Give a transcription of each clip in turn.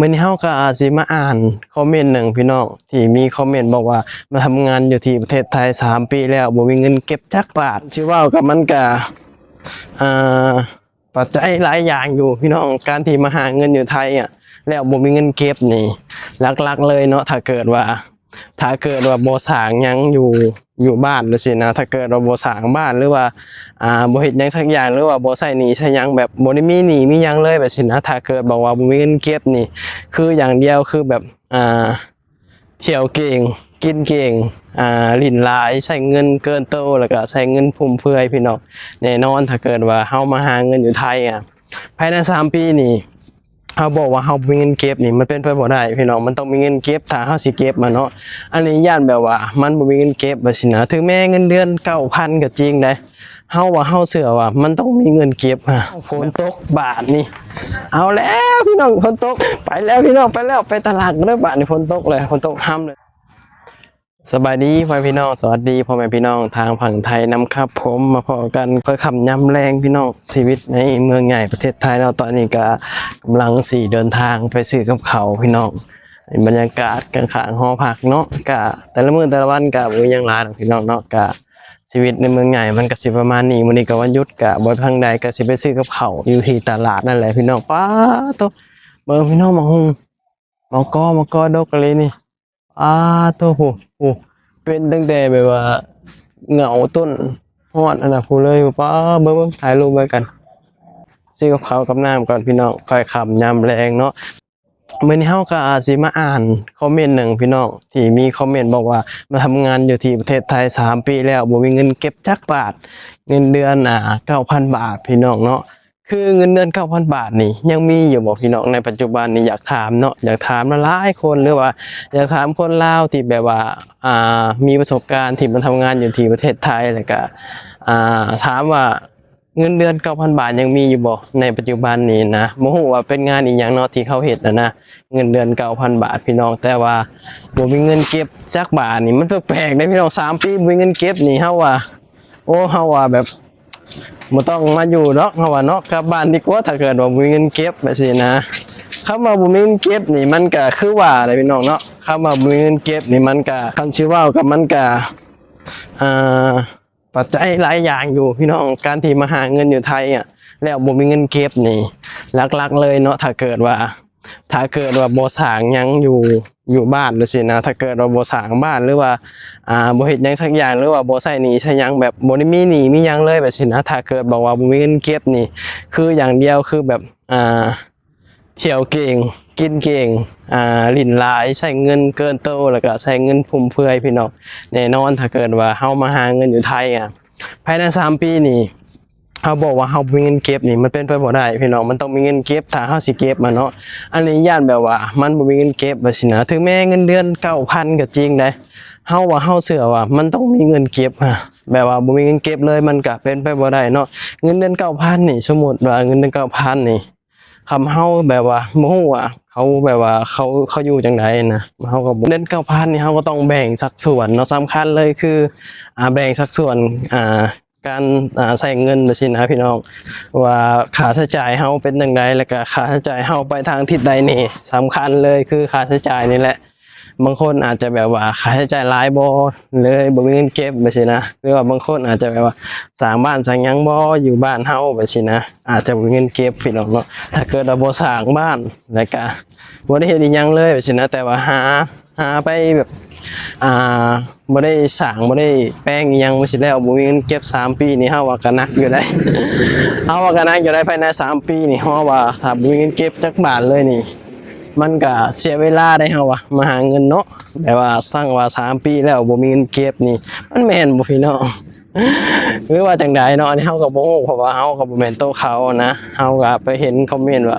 มื้อนี้เฮาก็อาจสิมาอ่านคอมเมนต์หนึ่งพี่น้องที่มีคอมเมนต์บอกว่ามาทำงานอยู่ที่ประเทศไทย3ปีแล้วบ่มีเงินเก็บจักบาทสิเว้ากับมันก็อ่าปัจจัยหลายอย่างอยู่พี่น้องการที่มาหาเงินอยู่ไทยอ่ะแล้วบ่มีเงินเก็บนี่หลักๆเลยเนาะถ้าเกิดว่าบ่สร้างหยังอยู่บ้านจังซี่นะถ้าเกิดว่าบ่สร้างบ้านหรือว่าบ่เฮ็ดหยังสักอย่างหรือว่าบ่ใช้หนี้ใช้หยังแบบบ่ได้มีหนี้มีหยังเลยแบบซี้นะถ้าเกิดบอกว่าบ่มีเงินเก็บนี่คืออย่างเดียวคือแบบเที่ยวเก่งกินเก่งลิ้นหลายใช้เงินเกินโตแล้วก็ใช้เงินฟุ่มเฟือยพี่น้องแน่นอนถ้าเกิดว่าเฮามาหาเงินอยู่ไทยภายใน3ปีนี่เขาบอกว่าเขามีเงินเก็บนี่มันเป็นไปบ่ได้พี่น้องมันต้องมีเงินเก็บถ้าเขาสิเก็บมาเนาะอันนี้ย่านแบบว่ามันบ่มีเงินเก็บว่าสินะถึงแม้เงินเดือน 9,000 ก็จริงได้เฮาว่าเฮาเชื่อว่ามันต้องมีเงินเก็บฝนตกบาทนี่เอาแล้วพี่น้องฝนตกไปแล้วพี่น้องไปแล้วไปตลาดเด้อบาทนี่ฝนตกเลยฝนตกห้ำเลยสบายดีพ่อพี่น้องสวัสดีพ่อแม่พี่น้องทางฝั่งไทยนำครับผมมาพอกันก็คำย้ำแรงพี่น้องชีวิตในเมืองใหญ่ประเทศไทยเราตอนนี้ก็กำลังเดินทางไปซื้อกับเขาพี่น้องบรรยากาศกลางขางหอพักเนาะกะแต่ละมื้อแต่ละวันกะบ่ยังหลายพี่น้องเนาะกะชีวิตในเมืองใหญ่มันก็สิประมาณนี้มื้อนี้ก็วันหยุดกะบ่ทางใดก็สิไปซื้อกับเขาอยู่ที่ตลาดนั่นแหละพี่น้องป้าโตเบิ่งพี่น้องมะกอดกเลยนี่โตโหเป็นตั้งแต่แบบว่าเหงาต้นฮอดอันน่ะพูดเลยป้าเบิ่งถ่ายรูปไว้กันซื้อกับข้าวกับน้ำก่อนพี่น้องค่อยค่ำยามแลงเนาะมื้อนี้เฮาก็อาจสิมาอ่านคอมเมนต์หนึ่งพี่น้องที่มีคอมเมนต์บอกว่ามาทำงานอยู่ที่ประเทศไทย3ปีแล้วบ่มีเงินเก็บจักบาทเงินเดือน 9,000 บาทพี่น้องเนาะคือเงินเดือน 9,000 บาทนี่ยังมีอยู่บ่พี่น้องในปัจจุบันนี้อยากถามเนาะอยากถามหลายคนหรือว่าอยากถามคนลาวที่แบบว่ามีประสบการณ์ที่มาทำงานอยู่ที่ประเทศไทยแล้วก็ถามว่าเงินเดือน 9,000 บาทยังมีอยู่บ่ในปัจจุบันนี้นะบ่ฮู้ว่าเป็นงานอีหยังเนาะที่เขาเฮ็ดนะเงินเดือน 9,000 บาทพี่น้องแต่ว่าบ่มีเงินเก็บจักบาทนี่มันแปลกๆเด้พี่น้อง3ปีบ่มีเงินเก็บนี่เฮาว่าเฮาว่าแบบบ่ต้องมาอยู่เนาะเฮาว่าเนาะกลับบ้านดีกว่าถ้าเกิดว่าบ่มีเงินเก็บแบบนี้นะคำว่าบ่มีเงินเก็บนี่มันก็คือว่าได้พี่น้องเนาะคำว่าบ่มีเงินเก็บนี่มันก็คันสิเว้ากับมันก็อ่าปัจจัยหลายอย่างอยู่พี่น้องการที่มาหาเงินอยู่ไทยแล้วบ่มีเงินเก็บนี่หลักๆเลยเนาะถ้าเกิดว่าบ่สร้างหยังอยู่บ้านจังซี่นะถ้าเกิดว่าบ่สร้างบ้านหรือว่าบ่เฮ็ดหยังสักอย่างหรือว่าบ่ใช้หนี้ใช้หยังแบบบ่ได้มีหนี้มีหยังเลยแบบซี่นะถ้าเกิดบอกว่าบ่มีเงินเก็บนี่คืออย่างเดียวคือแบบเที่ยวเก่งกินเก่งลิ้นหลายใช้เงินเกินโตแล้วก็ใช้เงินฟุ่มเฟือยพี่น้องแน่นอนถ้าเกิดว่าเฮามาหาเงินอยู่ไทยภายใน3ปีนี่เขาบอกว่าเขามีเงินเก็บนี่มันเป็นไปบ่ได้พี่น้องมันต้องมีเงินเก็บถ้าเขาสิเก็บมาเนาะอันนี้ย่านแบบว่ามันบ่มีเงินเก็บว่าสินะถึงแม้เงินเดือน 9,000 ก็จริงได้เฮาว่าเฮาเชื่อว่ามันต้องมีเงินเก็บแบบว่าบ่มีเงินเก็บเลยมันก็เป็นไปบ่ได้เนาะเงินเดือน 9,000 นี่สมมุติว่าเงินเดือน 9,000 นี่คำเฮาแบบว่าบ่ฮู้ว่าเขาแบบว่าเขาอยู่จังไดนะเฮาก็บ่เดือน 9,000 นี่เฮาก็ต้องแบ่งสัดส่วนเนาะสำคัญเลยคือแบ่งสัดส่วนการใช้เงินจังซี่นะพี่น้องว่าค่าใช้จ่ายเฮาเป็นจังไดแล้วก็ค่าใช้จ่ายเฮาไปทางทิศใดนี่สำคัญเลยคือค่าใช้จ่ายนี่แหละบางคนอาจจะแบบว่าค่าใช้จ่ายหลายบ่เลยบ่มีเงินเก็บแบบนี้นะหรือว่าบางคนอาจจะแบบว่าสร้างบ้านสร้างหยังบ่อยู่บ้านเฮาแบบนี้นะอาจจะบ่มีเงินเก็บพี่น้องเนาะถ้าเกิดว่าบ่สร้างบ้านแล้วก็บ่ได้เฮ็ดอีหยังเลยแบบนี้นะแต่ว่าหาไปแบบบ่ได้สร้างบ่ได้แปลงอีหยังบ่สิแล้วบ่มีเงินเก็บ3ปีนี่เฮาว่าก็หนักอยู่ได้ เฮาว่าก็หนักอยู่ได้ภายใน3ปีนี่เฮาว่าถ้าบ่มีเงินเก็บจักบาทเลยนี่มันก็เสียเวลาได้เฮาว่ามาหาเงินเนาะแบบว่าสร้างว่า3ปีแล้วบ่มีเงินเก็บนี่มันแม่นบ่พี่น้อง หรือว่าจังใดเนาะอันนี้เฮาก็บ่ฮู้เพราะว่าเฮาก็บ่แม่นโตเขานะเฮาก็ไปเห็นคอมเมนต์ว่า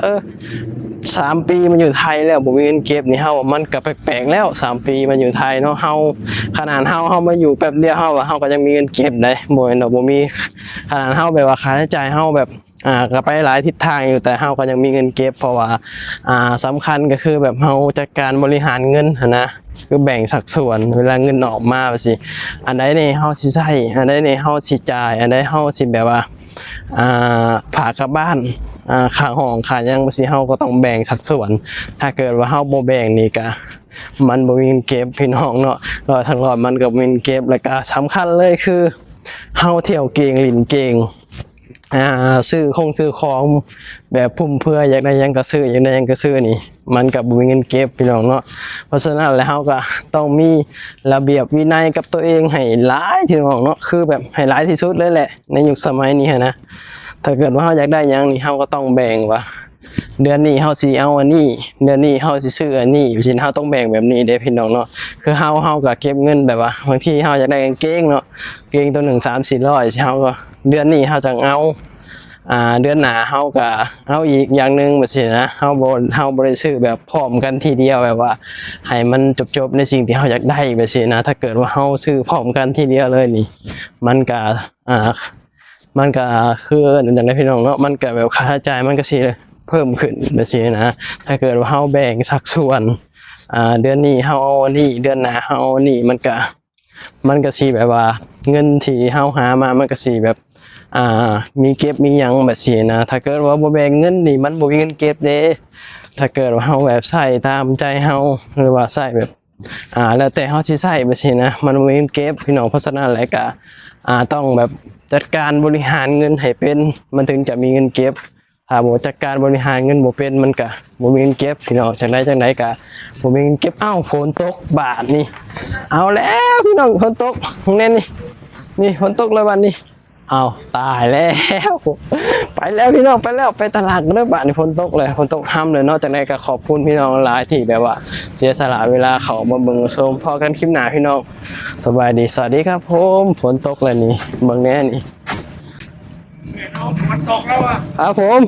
3ปีมาอยู่ไทยแล้วบ่มีเงินเก็บนี่เฮาว่ามันก็แปลกๆแล้ว3ปีมาอยู่ไทยเนาะเฮาขนาดเฮามาอยู่แป๊บเดียวเฮาว่าเฮาก็ยังมีเงินเก็บได้บ่แม่นดอกบ่มีขนาดเฮาแบบว่าค่าใช้จ่ายเฮาแบบก็ไปหลายทิศทางอยู่แต่เฮาก็ยังมีเงินเก็บเพราะว่าสำคัญก็คือแบบเฮาจัดการบริหารเงินนะคือแบ่งสัดส่วนเวลาเงินออกมาว่าสิอันใดนี่เฮาสิใช้อันใดนี่เฮาสิจ่ายอันใดเฮาสิแบบว่า ผ่ากลับบ้านค่าห้องค่าหยังบ่สิเฮาก็ต้องแบ่งสัดส่วนถ้าเกิดว่าเฮาบ่แบ่งนี่ก็มันบ่มีเงินเก็บพี่น้องเนาะทั้งรอดมันก็บ่มีเงินเก็บแล้วก็สำคัญเลยคือเฮาเที่ยวเก่งลิ้นเก่งซื้อของแบบพุ่มเพื่ออยากได้หยังก็ซื้ออยากได้หยังก็ซื้อนี่มันก็บ่มีเงินเก็บพี่น้องเนาะเพราะฉะนั้นแล้วเฮาก็ต้องมีระเบียบวินัยกับตัวเองให้หลายพี่น้องเนาะคือแบบให้หลายที่สุดเลยแหละในยุคสมัยนี้นะถ้าเกิดว่าเฮาอยากได้หยังนี่เฮาก็ต้องแบ่งว่าเดือนนี้เฮาสิเอาอันนี้เดือนนี้เฮาสิซื้ออันนี้เพราะฉะนั้นเฮาต้องแบ่งแบบนี้เด้พี่น้องเนาะคือเฮาก็เก็บเงินแบบว่าบางทีเฮาอยากได้กางเกงเนาะกางเกงตัวหนึ่ง300-400เฮาก็เดือนนี้เฮาจะเอาเดือนหน้าเฮาก็เอาอีกอย่างนึงแบบนี้นะเฮาบ่ได้ซื้อแบบพร้อมกันทีเดียวแบบว่าให้มันจบในสิ่งที่เฮาอยากได้แบบนี้นะถ้าเกิดว่าเฮาซื้อพร้อมกันทีเดียวเลยนี่มันก็คืออย่างไรพี่น้องเนาะมันก็แบบค่าใช้จ่ายมันก็สิเพิ่มขึ้นแบบนี้นะถ้าเกิดว่าเฮาแบ่งสัดส่วนเดือนนี้เฮาเอานี่เดือนหน้าเฮาเอานี่มันก็สิแบบว่าเงินที่เฮาหามามันก็สิแบบมีเก็บมีหยังแบบนี้นะถ้าเกิดว่าบ่แบ่งเงินนี่มันบ่มีเงินเก็บเด้ถ้าเกิดว่าเฮาแบบใช้ตามใจเฮาหรือว่าใช้แบบแล้วแต่เฮาสิใช้แบบนี้นะมันบ่มีเงินเก็บพี่น้องเพราะฉะนั้นแล้วก็ต้องแบบจัดการบริหารเงินให้เป็นมันถึงจะมีเงินเก็บถ้าบ่จัดการบริหารเงินบ่เป็นมันก็บ่มีเงินเก็บพี่น้องจังไดก็บ่มีเงินเก็บฝนตกบาดนี่เอาแล้วพี่น้องฝนตกแน่นี่ฝนตกแล้วบัดนี้เอาตายแล้วไปแล้วพี่น้องไปแล้วไปตลาดกันเด้อบาดนี้ฝนตกเลยฝนตกห้ำเลยเนาะจังไดก็ขอบคุณพี่น้องหลายที่แบบว่าเสียสละเวลาเข้ามาเบิ่งชมพอกันคลิปหน้าพี่น้องสบายดีสวัสดีครับผมฝนตกแล้วนี่เบิ่งแน่นี่มันตกแล้วอ่ะครับผม